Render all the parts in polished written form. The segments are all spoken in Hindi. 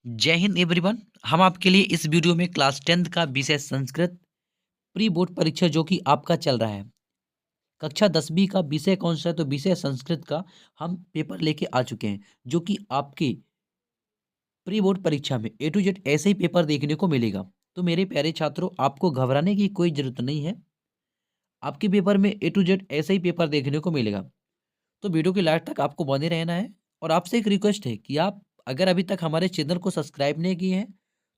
जय हिंद एवरीवन। हम आपके लिए इस वीडियो में क्लास 10th का विषय संस्कृत प्री बोर्ड परीक्षा जो कि आपका चल रहा है, कक्षा 10वीं का विषय कौन सा है? तो विषय संस्कृत का हम पेपर लेके आ चुके हैं, जो कि आपके प्री बोर्ड परीक्षा में ए टू जेड ऐसे ही पेपर देखने को मिलेगा। तो मेरे प्यारे छात्रों, आपको घबराने की कोई जरूरत नहीं है। आपके पेपर में ए टू जेड ऐसे ही पेपर देखने को मिलेगा। तो वीडियो की लास्ट तक आपको बने रहना है। और आपसे एक रिक्वेस्ट है कि आप अगर अभी तक हमारे चैनल को सब्सक्राइब नहीं किए हैं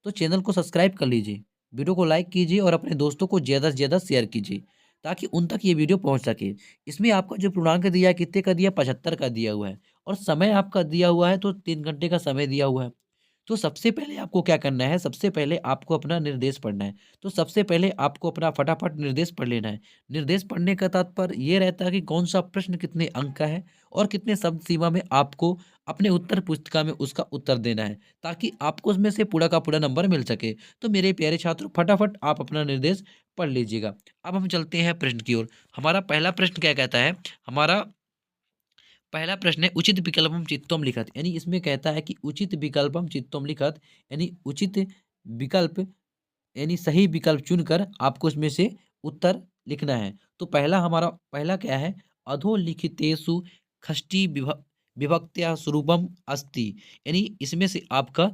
तो चैनल को सब्सक्राइब कर लीजिए, वीडियो को लाइक कीजिए और अपने दोस्तों को ज़्यादा से ज़्यादा शेयर कीजिए ताकि उन तक ये वीडियो पहुंच सके। इसमें आपका जो पूर्णांक दिया है कितने का दिया, 75 का दिया हुआ है। और समय आपका दिया हुआ है तो 3 घंटे का समय दिया हुआ है। तो सबसे पहले आपको क्या करना है, सबसे पहले आपको अपना निर्देश पढ़ना है। तो सबसे पहले आपको अपना फटाफट निर्देश पढ़ लेना है। निर्देश पढ़ने का तात्पर्य ये रहता है कि कौन सा प्रश्न कितने अंक का है और कितने शब्द सीमा में आपको अपने उत्तर पुस्तिका में उसका उत्तर देना है, ताकि आपको उसमें से पूरा का पूरा नंबर मिल सके। तो मेरे प्यारे छात्रों, फटाफट आप अपना निर्देश पढ़ लीजिएगा। अब हम चलते हैं प्रश्न की ओर। हमारा पहला प्रश्न क्या कहता है? हमारा पहला प्रश्न है उचित विकल्पम चित्तम लिखत, यानी इसमें कहता है कि उचित विकल्पम चित्तम लिखत, यानी उचित विकल्प यानी सही विकल्प चुनकर आपको इसमें से उत्तर लिखना है। तो पहला क्या है? अधोलिखितेषु षष्ठी विभक्त्या स्वरूपम अस्ति, यानी इसमें से आपका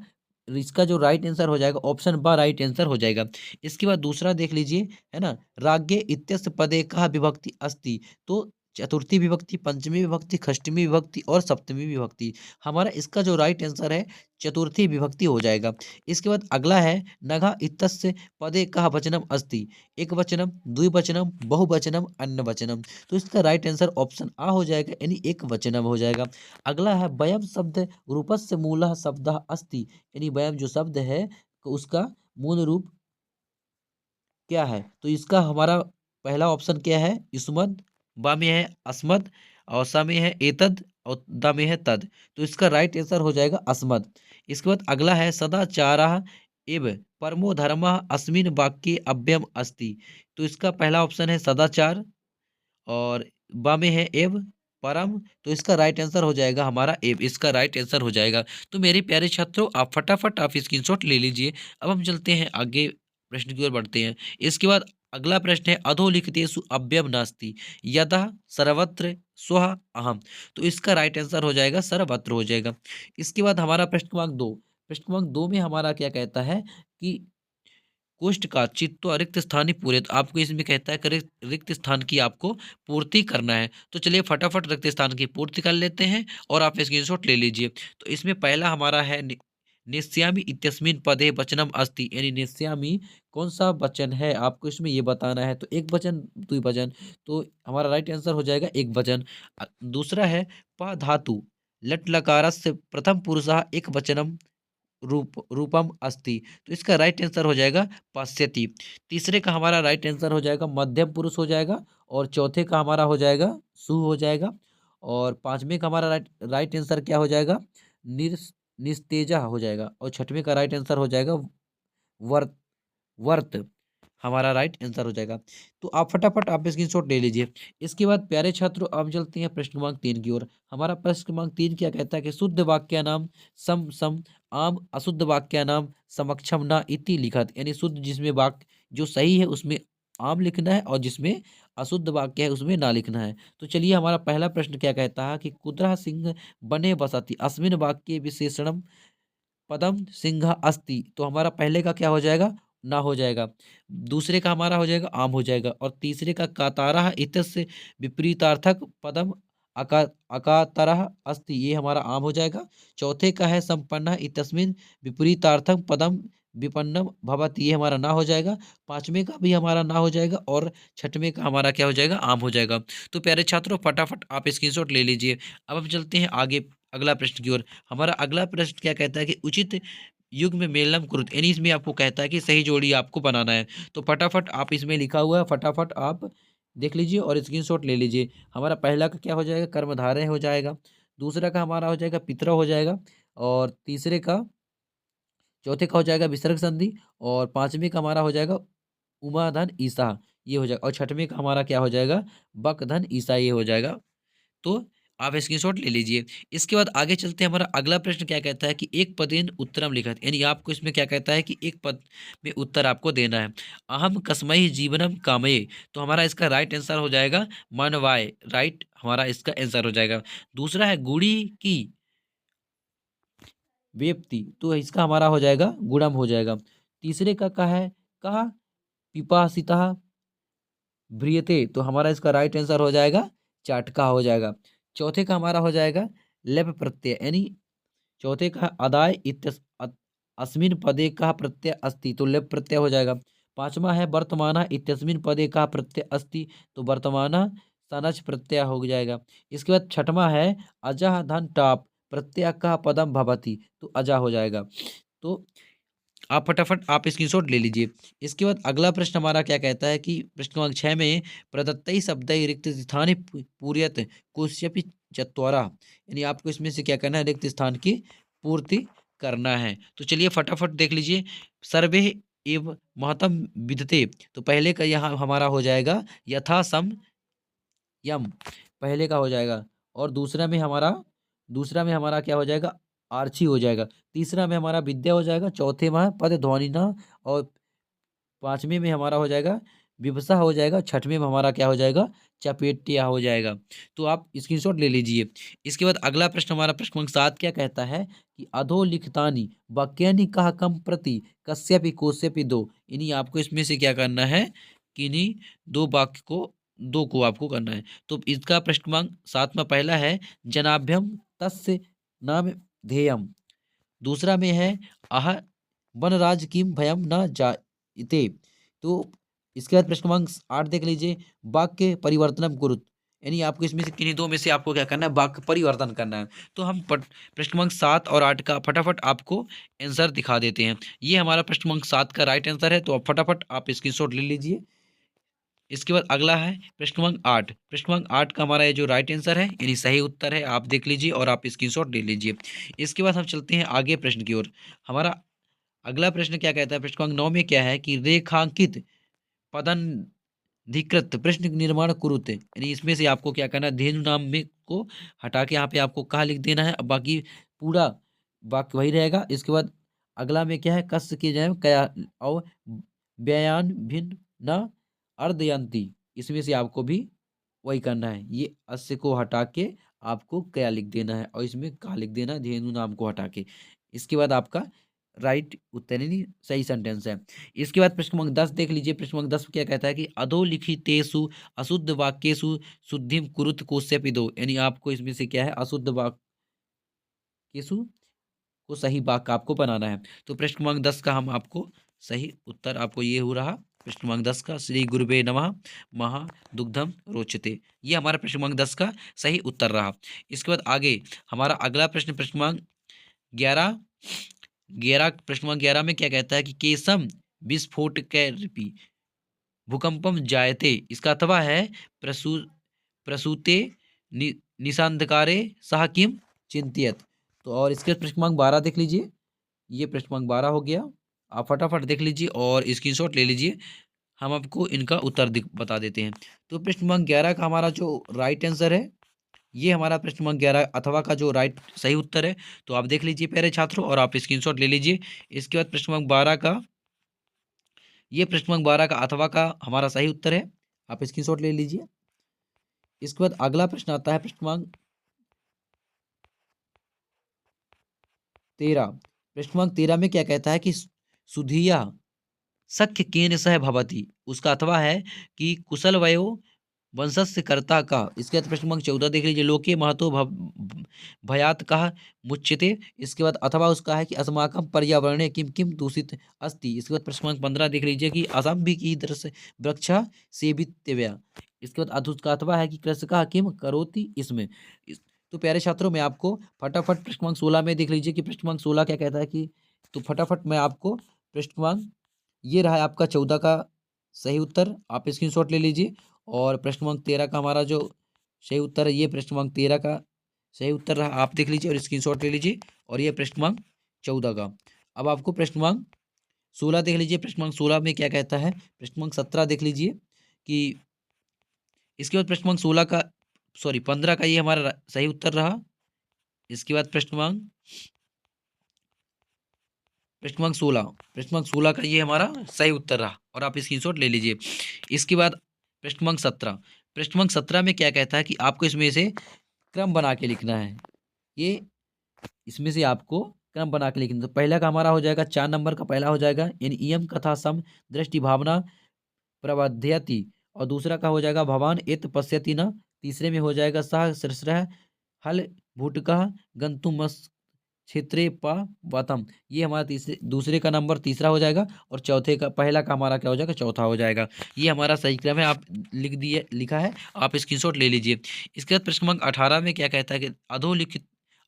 इसका जो राइट आंसर हो जाएगा ऑप्शन बा राइट आंसर हो जाएगा। इसके बाद दूसरा देख लीजिए, है ना, राज्ञे इत्यस्य पदे कहा विभक्ति अस्ति। तो चतुर्थी विभक्ति, पंचमी विभक्ति, षष्ठमी विभक्ति और सप्तमी विभक्ति। हमारा इसका जो राइट आंसर है चतुर्थी विभक्ति हो जाएगा। इसके बाद अगला है नघा इत्यस्य पदे कहा वचनम अस्ति, एक वचनम, द्विवचनम, बहुवचनम, अन्य वचनम। तो इसका राइट आंसर ऑप्शन आ हो जाएगा, यानी एक वचनम हो जाएगा। अगला है वयम शब्द रूपस्य मूलः शब्दः अस्ति, यानी वयम जो शब्द है तो उसका मूल रूप क्या है? तो इसका हमारा पहला ऑप्शन क्या है? युष्मद, बा में है अस्मद, और सा में है एतद, और द में है तद। तो इसका राइट आंसर हो जाएगा अस्मद। इसके बाद अगला है सदाचारः एव परमो धर्मः अस्मिन् वाक्ये अव्ययम अस्ति। तो इसका पहला ऑप्शन है सदाचार, और बा में है एव परम। तो इसका राइट आंसर हो जाएगा हमारा एव, इसका राइट आंसर हो जाएगा। तो मेरे प्यारे छात्रों, आप फटाफट आप स्क्रीनशॉट ले लीजिए। अब हम चलते हैं आगे, प्रश्न की ओर बढ़ते हैं। इसके बाद अगला प्रश्न है अधोलिखितेषु अव्ययम नास्ति यतः सर्वत्र स्वः अहम। तो इसका राइट आंसर हो जाएगा सर्वत्र हो जाएगा। इसके बाद हमारा प्रश्न क्रमांक 2 में हमारा क्या कहता है कि कोष्ठ का चित्त रिक्त स्थान ही पूरे। तो आपको इसमें कहता है कि रिक्त स्थान की आपको पूर्ति करना है। तो चलिए फटाफट रिक्त स्थान की पूर्ति कर लेते हैं और आप स्क्रीनशॉट ले लीजिए। तो इसमें पहला हमारा है नेष्यामि इत्यस्मिन् पदे वचनम अस्ति, यानी नेष्यामि कौन सा वचन है आपको इसमें ये बताना है। तो एक वचन, द्विवचन। तो हमारा राइट आंसर हो जाएगा एक वचन। दूसरा है प धातु लट लकारस्य प्रथम पुरुषः एक वचनम रूपम अस्ति। तो इसका राइट आंसर हो जाएगा पश्यति। तीसरे का हमारा राइट आंसर हो जाएगा मध्यम पुरुष हो जाएगा। और चौथे का हमारा हो जाएगा सु हो जाएगा। और पांचवें का हमारा राइट आंसर क्या हो जाएगा? निस्तेजा हो जाएगा। और छठवें का राइट आंसर हो जाएगा वर्त वर्त, हमारा राइट आंसर हो जाएगा। तो आप फटाफट आप स्क्रीनशॉट ले लीजिए। इसके बाद प्यारे छात्रों, अब चलते हैं प्रश्न क्रमांक 3 की ओर। हमारा प्रश्न क्रमांक 3 क्या कहता है कि शुद्ध वाक्य नाम सम सम आम अशुद्ध वाक्य नाम समक्षम न इति लिखत, यानी शुद्ध जिसमें वाक्य जो सही है उसमें आम लिखना है और जिसमें अशुद्ध वाक्य है उसमें ना लिखना है। तो चलिए हमारा पहला प्रश्न क्या कहता है कि कुत्रः सिंह बने बसति अस्मिन वाक्य विशेषणम पदम सिंह अस्ति। तो हमारा पहले का क्या हो जाएगा? ना हो जाएगा। दूसरे का हमारा हो जाएगा आम हो जाएगा। और तीसरे का कातारह इत्यस्य विपरीतार्थक पदम अका अकातरह अस्ति, ये हमारा आम हो जाएगा। चौथे का है संपन्न इत्यस्मिन विपरीतार्थक पदम विपन्नम भवति, ये हमारा ना हो जाएगा। पांचवें का भी हमारा ना हो जाएगा। और छठवें का हमारा क्या हो जाएगा? आम हो जाएगा। तो प्यारे छात्रों, फटाफट आप स्क्रीनशॉट ले लीजिए। अब हम चलते हैं आगे अगला प्रश्न की ओर। हमारा अगला प्रश्न क्या कहता है कि उचित युग में मेलनम कुरुत, यानी इसमें आपको कहता है कि सही जोड़ी आपको बनाना है। तो फटाफट आप इसमें लिखा हुआ है, फटाफट आप देख लीजिए और स्क्रीनशॉट ले लीजिए। हमारा पहला का क्या हो जाएगा? कर्मधारय हो जाएगा। दूसरा का हमारा हो जाएगा पितरा हो जाएगा। और तीसरे का, चौथे का हो जाएगा विसर्ग संधि। और पांचवें का हमारा हो जाएगा उमाधन ईसा, ये हो जाएगा। और छठवें का हमारा क्या हो जाएगा? बकधन ईसा, ये हो जाएगा। तो आप स्क्रीनशॉट ले लीजिए। इसके बाद आगे चलते हैं, हमारा अगला प्रश्न क्या कहता है कि एक पदेन उत्तरम लिखत, यानी आपको इसमें क्या कहता है कि एक पद में उत्तर आपको देना है। अहम कस्मई जीवनम कामये, तो हमारा इसका राइट आंसर हो जाएगा मनवाय, राइट हमारा इसका आंसर हो जाएगा। दूसरा है गुड़ी की वेप्ति, तो इसका हमारा हो जाएगा गुणम हो जाएगा। तीसरे का कहा है कहा पिपासिता ब्रियते, तो हमारा इसका राइट आंसर हो जाएगा चाटका हो जाएगा। चौथे का हमारा हो जाएगा लेप प्रत्यय, यानी चौथे का अदाय अस्मिन पदे का प्रत्यय अस्ति, तो लेप प्रत्यय हो जाएगा। पांचवा है वर्तमाना इत्यस्मिन पदे का प्रत्यय अस्ति, तो वर्तमाना सनच प्रत्यय हो जाएगा। इसके बाद छठवां है अजह धन टाप प्रत्यय का पदम भवति, तो अजा हो जाएगा। तो आप फटाफट आप स्क्रीनशॉट ले लीजिए। इसके बाद अगला प्रश्न हमारा क्या कहता है कि प्रश्न क्रमांक 6 में प्रदत्तई शब्दई रिक्त स्थाने पूर्यत कुस्यपि चत्वारा, यानी आपको इसमें से क्या करना है, रिक्त स्थान की पूर्ति करना है। तो चलिए फटाफट देख लीजिए। सर्वे एव महतम विदते, तो पहले का यहाँ हमारा हो जाएगा यथा सम यम, पहले का हो जाएगा। और दूसरा में हमारा क्या हो जाएगा, आर्ची हो जाएगा। तीसरा में हमारा विद्या हो जाएगा। चौथे में पद ध्वनि न, और पांचवें में हमारा हो जाएगा विवसा हो जाएगा। छठवें में हमारा क्या हो जाएगा, चपेटिया हो जाएगा। तो आप स्क्रीनशॉट ले लीजिए। इसके बाद अगला प्रश्न हमारा प्रश्न क्रमांक 7 क्या कहता है कि अधोलिखितानि वाक्यानि कह कम प्रति कस्यपि कोस्यपि दो, यानी आपको इसमें से क्या करना है कि इन्हीं दो वाक्य को, दो को आपको करना है। तो इसका प्रश्न क्रमांक 7 में पहला है जनाभ्यम तस्य नाम ध्येयम। दूसरा में है आह वनराज किम भयम न जायते। तो इसके बाद प्रश्न क्रमांक 8 देख लीजिए, वाक्य परिवर्तनम कुरुत, यानी आपको इसमें से किन्हीं दो में से आपको क्या करना है, वाक्य परिवर्तन करना है। तो हम प्रश्न क्रमांक 7 और 8 का फटाफट आपको आंसर दिखा देते हैं। ये हमारा प्रश्न क्रमांक 7 का राइट आंसर है, तो आप फटाफट आप स्क्रीनशॉट ले लीजिए। इसके बाद अगला है प्रश्न क्रमांक 8। प्रश्न क्रमांक 8 का हमारा ये जो राइट आंसर है, यानी सही उत्तर है, आप देख लीजिए और आप स्क्रीनशॉट ले लीजिए। इसके बाद हम चलते हैं आगे प्रश्न की ओर। हमारा अगला प्रश्न क्या कहता है, प्रश्न क्रमांक 9 में क्या है कि रेखांकित पदन्धिकृत प्रश्न निर्माण कुरुते, यानी इसमें से आपको क्या करना है, धेनु नाम में को हटा के यहाँ पे आपको कहा लिख देना है। अब बाकी पूरा वाक्य वही रहेगा। इसके बाद अगला में क्या है, कस्य की जाए कया और व्यायान भिन्न न अर्धयंती, इसमें से आपको भी वही करना है। ये अस्य को हटा के आपको क्या लिख देना है, और इसमें का लिख देना है, धेनु नाम को हटा के। इसके बाद आपका राइट उत्तर, यानी सही सेंटेंस है। इसके बाद प्रश्न क्रमांक 10 देख लीजिए। प्रश्न क्रमांक 10 क्या कहता है कि अधोलिखितेषु अशुद्ध वाक्येषु शुद्धिम कुरुत कोस्यपि दो, यानी आपको इसमें से क्या है, अशुद्ध वाक्येषु को सही वाक्य आपको बनाना है। तो प्रश्न क्रमांक 10 का हम आपको सही उत्तर आपको ये हो रहा, प्रश्न क्रमांक 10 का श्री गुरुवे नमः महा दुग्धम रोचते, ये हमारा प्रश्न क्रमांक 10 का सही उत्तर रहा। इसके बाद आगे हमारा अगला प्रश्न प्रश्न क्रमांक 11 11 प्रश्न क्रमांक 11 में क्या कहता है कि केसम विस्फोट कैरपी भूकंपम जायते, इसका अथवा है प्रसू प्रसूते निशांधकारे सह किम चिंतियत। तो और इसके प्रश्न क्रमांक 12 देख लीजिए। ये प्रश्न क्रमांक 12 हो गया। आप फटाफट देख लीजिए और स्क्रीनशॉट ले लीजिए। हम आपको इनका उत्तर बता देते हैं। तो प्रश्न क्रमांक 11 का हमारा जो राइट आंसर है, ये हमारा प्रश्न क्रमांक 11 अथवा का जो राइट सही उत्तर है। तो आप देख लीजिए प्यारे छात्रों और आप स्क्रीनशॉट ले लीजिए। इसके बाद प्रश्न क्रमांक 12 का, ये प्रश्न क्रमांक 12 का अथवा का हमारा सही उत्तर है, आप स्क्रीनशॉट ले लीजिए। इसके बाद अगला प्रश्न आता है प्रश्न क्रमांक 13। प्रश्न क्रमांक 13 में क्या कहता है कि सुधिया सख्य केन सह भवती, उसका अथवा है कि कुशल वयो वंशस्य कर्ता का। इसके बाद प्रश्न क्रमांक 14 देख लीजिए, लोके महतो भयात कहा मुच्यते। इसके बाद अथवा उसका है कि अस्माकम पर्यावरणे किम किम दूषित अस्ति। इसके बाद प्रश्न क्रमांक 15 देख लीजिए कि असंभि की दृश्य वृक्षा सेवितव्या। इसके बाद अधुत का अथवा है कि कृषका किम करोति इसमें। तो प्यारे छात्रों में आपको फटाफट प्रश्न क्रमांक 16 में देख लीजिए कि प्रश्न क्रमांक 16 क्या कहता है कि, तो फटाफट मैं आपको प्रश्न क्रमांक, ये रहा है आपका 14 का सही उत्तर, आप स्क्रीनशॉट ले लीजिए। और प्रश्न क्रमांक 13 का हमारा जो सही उत्तर है, ये प्रश्न क्रमांक 13 का सही उत्तर रहा, आप देख लीजिए और स्क्रीनशॉट ले लीजिए। और ये प्रश्न क्रमांक 14 का। अब आपको प्रश्न क्रमांक 16 देख लीजिए। प्रश्न क्रमांक 16 में क्या कहता है, प्रश्न क्रमांक 17 देख लीजिए कि इसके बाद प्रश्न क्रमांक 16 का सॉरी 15 का ये हमारा सही उत्तर रहा। इसके बाद प्रश्न क्रमांक 16 का ये हमारा सही उत्तर रहा और आप स्क्रीनशॉट ले लीजिए। इसके बाद प्रश्न क्रमांक 17 में क्या कहता है कि आपको इसमें से क्रम बना के लिखना है। ये इसमें से आपको क्रम बना के लिखना। तो पहला का हमारा हो जाएगा 4 नंबर का पहला हो जाएगा इन इयम कथा सम दृष्टि भावना प्रबध्यति, और दूसरा का हो जाएगा भवान एत पश्यति न। तीसरे में हो जाएगा सह सृसरः हल भुटकः गंतुमस क्षेत्रे प वतम। ये हमारा दूसरे का नंबर तीसरा हो जाएगा और चौथे का पहला का हमारा क्या हो जाएगा, चौथा हो जाएगा। ये हमारा सही क्रम है। आप लिखा है, आप स्क्रीनशॉट ले लीजिए। इसके बाद प्रश्न क्रमांक 18 में क्या कहता है कि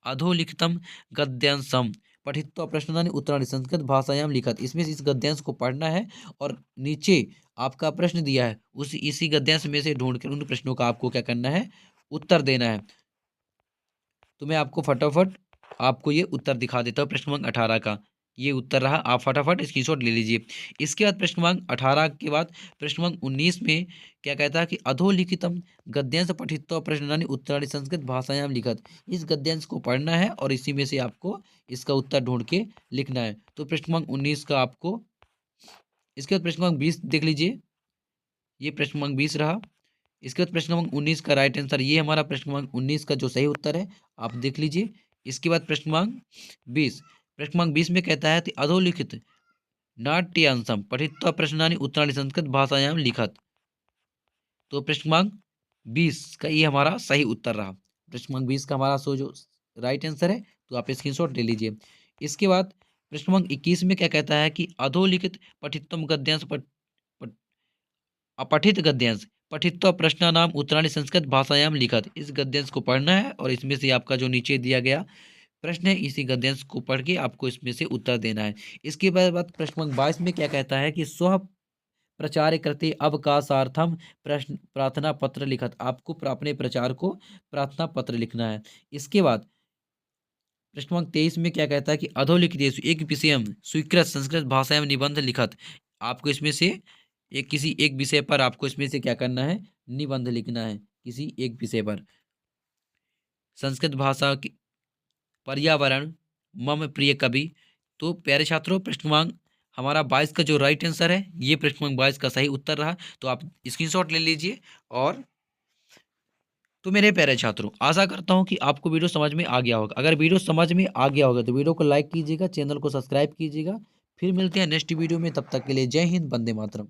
अधोलिखितम गद्यांशम पठित्वा प्रश्नानि उत्तराणि संस्कृत भाषायाम लिखत। इसमें से इस गद्यांश को पढ़ना है और नीचे आपका प्रश्न दिया है इसी गद्यांश में से ढूंढ कर उन प्रश्नों का आपको क्या करना है, उत्तर देना है। तो मैं आपको फटाफट आपको ये उत्तर दिखा देता हूँ। प्रश्न क्रमांक 18 का ये उत्तर रहा, आप फटाफट स्क्रीनशॉट ले लीजिए। इसके बाद प्रश्न क्रमांक 18 के बाद प्रश्न क्रमांक 19 में क्या कहता है कि अधोलिखितम गद्यांश पठित्वा प्रश्नानि उत्तराणि संस्कृत भाषायाम लिखत। इस गद्यांश को पढ़ना है और इसी में से आपको इसका उत्तर ढूंढ के लिखना है। तो प्रश्न क्रमांक 19 का आपको, इसके बाद प्रश्न क्रमांक 20 देख लीजिए। ये प्रश्न क्रमांक 20 रहा। इसके बाद प्रश्न क्रमांक 19 का राइट आंसर, ये हमारा प्रश्न क्रमांक 19 का जो सही उत्तर है आप देख लीजिए। इसके बाद प्रश्न क्रमांक 20 में कहता है कि अधोलिखित नाट्यांशम पठित्वा प्रश्नानि उत्तराणि संस्कृत भाषायाम लिखत। तो प्रश्न क्रमांक 20 का ये हमारा सही उत्तर रहा। प्रश्न क्रमांक 20 का हमारा जो राइट आंसर है, तो आप स्क्रीनशॉट ले लीजिए। इसके बाद प्रश्न क्रमांक 21 में क्या कहता है कि अधोलिखित पठित्वम गद्यांश अपठित गद्यांश पठित्वा प्रश्नानाम उत्तराणि संस्कृत भाषायाम लिखत। इस गद्यांश को पढ़ना है और इसमें से आपका जो नीचे दिया गया प्रश्न है इसी गद्यांश को पढ़ के आपको इसमें से उत्तर देना है। इसके बाद प्रश्न क्रमांक 22 में क्या कहता है कि स्व प्रचार करते अवकाशार्थम प्रश्न प्रार्थना पत्र लिखत। आपको अपने प्रचार को प्रार्थना पत्र लिखना है। इसके बाद प्रश्न क्रमांक 23 में क्या कहता है कि अधोलिखितेषु एक विषयम स्वीकृत संस्कृत भाषायाम निबंध लिखत। आपको इसमें से किसी एक विषय पर आपको इसमें से क्या करना है, निबंध लिखना है किसी एक विषय पर। संस्कृत भाषा की पर्यावरण मम प्रिय कवि। तो प्यारे छात्रों, प्रश्न क्रमांक हमारा 22 का जो राइट आंसर है, ये प्रश्न क्रमांक 22 का सही उत्तर रहा। तो आप स्क्रीनशॉट ले लीजिए। और तो मेरे प्यारे छात्रों, आशा करता हूं कि आपको वीडियो समझ में आ गया होगा। अगर वीडियो समझ में आ गया होगा तो वीडियो को लाइक कीजिएगा, चैनल को सब्सक्राइब कीजिएगा। फिर मिलते हैं नेक्स्ट वीडियो में, तब तक के लिए जय हिंद, वंदे मातरम।